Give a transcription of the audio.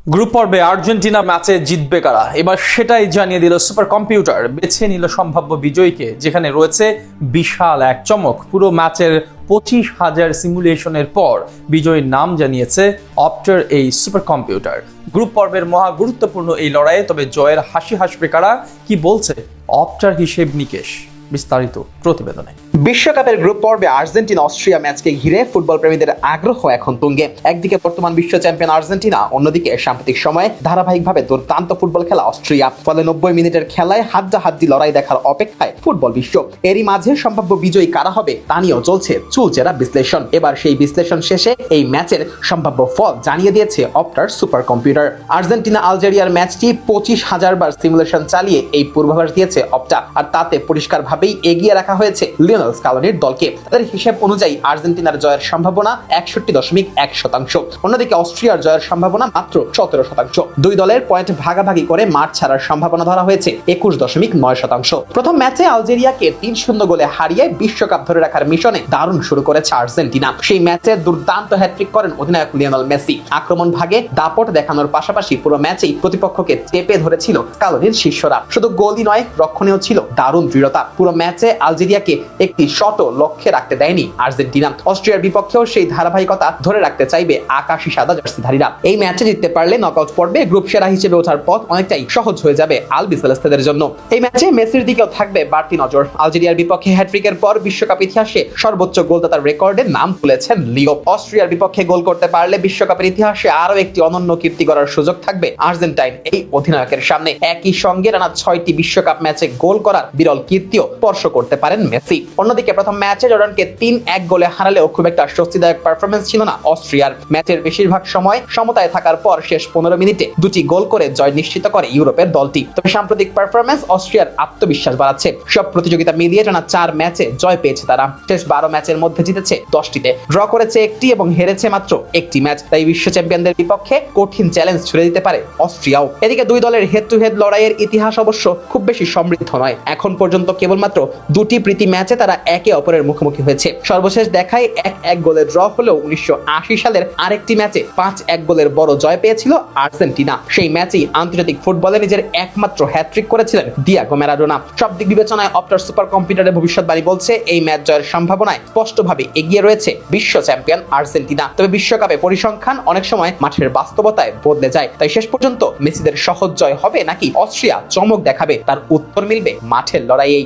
Group পর্বে Argentina ম্যাচে জিতবে কারা, এবার সেটাই জানিয়ে দিল সুপার কম্পিউটার। বেছে নিল সম্ভাব্য বিজয়ীকে, যেখানে রয়েছে বিশাল এক চমক। পুরো ম্যাচের 25,000 সিমুলেশনের পর বিজয়ীর নাম জানিয়েছে অপ্টার এই সুপার কম্পিউটার। গ্রুপ পর্বের মহা গুরুত্বপূর্ণ এই লড়াইয়ে তবে জয়ের হাসি হাসবে কারা, কি বলছে অপ্টার হিসেব নিকেশ, বিস্তারিত প্রতিবেদনে। বিশ্বকাপের গ্রুপ পর্বে আর্জেন্টিনা অস্ট্রিয়া ম্যাচকে ঘিরে ফুটবল প্রেমীদের আগ্রহ এখন তুঙ্গে। একদিকে বর্তমান বিশ্ব চ্যাম্পিয়ন আর্জেন্টিনা, অন্যদিকে সাম্প্রতিক সময়ে ধারাবাহিকভাবে দুর্দান্ত ফুটবল খেলা অস্ট্রিয়া। ফলে 90 মিনিটের খেলায় হাড্ডাহাড্ডি লড়াই দেখার অপেক্ষায় ফুটবল বিশ্ব। এরই মাঝে সম্ভাব্য বিজয়ী কারা হবে তা নিয়েও চলছে চুলচেরা বিশ্লেষণ। এবার সেই বিশ্লেষণ শেষে এই ম্যাচের সম্ভাব্য ফল জানিয়ে দিয়েছে অপ্টার সুপার কম্পিউটার। আর্জেন্টিনা আলজেরিয়ার ম্যাচটি 25,000 বার সিমুলেশন চালিয়ে এই পূর্বাভাস দিয়েছে অপ্টা, আর তাতে পরিষ্কারভাবেই এগিয়ে রাখা হয়েছে লিওনেল স্কালোনির দলকে। তাদের হিসেব অনুযায়ী আর্জেন্টিনার জয়ের সম্ভাবনা 61.1%। অন্যদিকে অস্ট্রিয়ার জয়ের সম্ভাবনা মাত্র 17%। দুই দলের পয়েন্ট ভাগাভাগি করে মাঠ ছাড়ার সম্ভাবনা ধরা হয়েছে 21.9%। প্রথম ম্যাচে আলজেরিয়াকে 3-0 গোলে হারিয়ে বিশ্বকাপ ধরে রাখার মিশনে দারুণ শুরু করেছে আর্জেন্টিনা। সেই ম্যাচে দুর্দান্ত হ্যাট্রিক করেন অধিনায়ক লিওনেল মেসি। আক্রমণ ভাগে দাপট দেখানোর পাশাপাশি পুরো ম্যাচেই প্রতিপক্ষকে চেপে ধরেছিল স্কালোনির শিষ্যরা। শুধু গোলই নয়, রক্ষণেও ছিল দারুণ দৃঢ়তা। পুরো ম্যাচে আলজেরিয়াকে একটি শটও লক্ষ্যে রাখতে দেয়নি আর্জেন্টিনা। অস্ট্রিয়ার বিপক্ষেও সেই ধারাবাহিকতা ধরে রাখতে চাইবে আকাশি সাদা জার্সিধারীরা। এই ম্যাচে জিততে পারলে নকআউট পর্বে গ্রুপ সেরা হিসেবে ওঠার পথ অনেকটাই সহজ হয়ে যাবে আলবিসেলেস্তেদের জন্য। এই ম্যাচে মেসির দিকেও থাকবে বাড়তি নজর। আলজেরিয়ার বিপক্ষে হ্যাট্রিকের পর বিশ্বকাপ ইতিহাসে সর্বোচ্চ গোলদাতার রেকর্ডে নাম তুলেছেন লিও। অস্ট্রিয়ার বিপক্ষে গোল করতে পারলে বিশ্বকাপের ইতিহাসে আরো একটি অনন্য কীর্তি গড়ার সুযোগ থাকবে আর্জেন্টাইন এই অধিনায়কের সামনে। একই সঙ্গে টানা 6টি বিশ্বকাপ ম্যাচে গোল করার বিরল কীর্তিও স্পর্শ করতে পারেন মেসি। অন্যদিকে প্রথম ম্যাচে জর্ডানকে 3-1 গোলে হারালেও খুব একটা স্বস্তিদায়ক পারফরম্যান্স ছিল না অস্ট্রিয়ার। ম্যাচের বেশিরভাগ সময় সমতায় থাকার পর শেষ 15 মিনিটে 2টি গোল করে জয় নিশ্চিত করে ইউরোপের দলটি। তবে সাম্প্রতিক পারফরম্যান্স অস্ট্রিয়ার আত্মবিশ্বাস বাড়াচ্ছে। সব প্রতিযোগিতা মিলিয়ে টানা 4 ম্যাচে জয় পেয়েছে তারা। শেষ 12 ম্যাচের মধ্যে জিতেছে 10টিতে, ড্র করেছে 1টি এবং হেরেছে মাত্র 1টি ম্যাচ। তাই বিশ্ব চ্যাম্পিয়নদের বিপক্ষে কঠিন চ্যালেঞ্জ ছুড়ে দিতে পারে অস্ট্রিয়াও। এদিকে দুই দলের হেড টু হেড লড়াইয়ের ইতিহাস অবশ্য খুব বেশি সমৃদ্ধ নয়। এখন পর্যন্ত কেবলমাত্র 2টি প্রীতি ম্যাচে তারা একে অপরের মুখোমুখি হয়েছে। সর্বশেষ দেখায় 1-1 গোলে ড্র হলেও 1980 সালের আরেকটি ম্যাচে 5-1 গোলের বড় জয় পেয়েছিল আর্জেন্টিনা। সেই ম্যাচেই আন্তর্জাতিক ফুটবলে নিজের একমাত্র হ্যাট্রিক করেছিলেন ডিয়েগো ম্যারাডোনা। সব দিক বিবেচনায় অপ্টার সুপার কম্পিউটারের ভবিষ্যৎবাণী বলছে এই ম্যাচ জয়ের সম্ভাবনায় স্পষ্টভাবে এগিয়ে রয়েছে বিশ্ব চ্যাম্পিয়ন আর্জেন্টিনা। তবে বিশ্বকাপে পরিসংখ্যান অনেক সময় মাঠের বাস্তবতায় বদলে যায়। তাই শেষ পর্যন্ত মেসিদের সহজ জয় হবে নাকি অস্ট্রিয়া চমক দেখাবে, তার উত্তর মিলবে মাঠের লড়াইয়েই।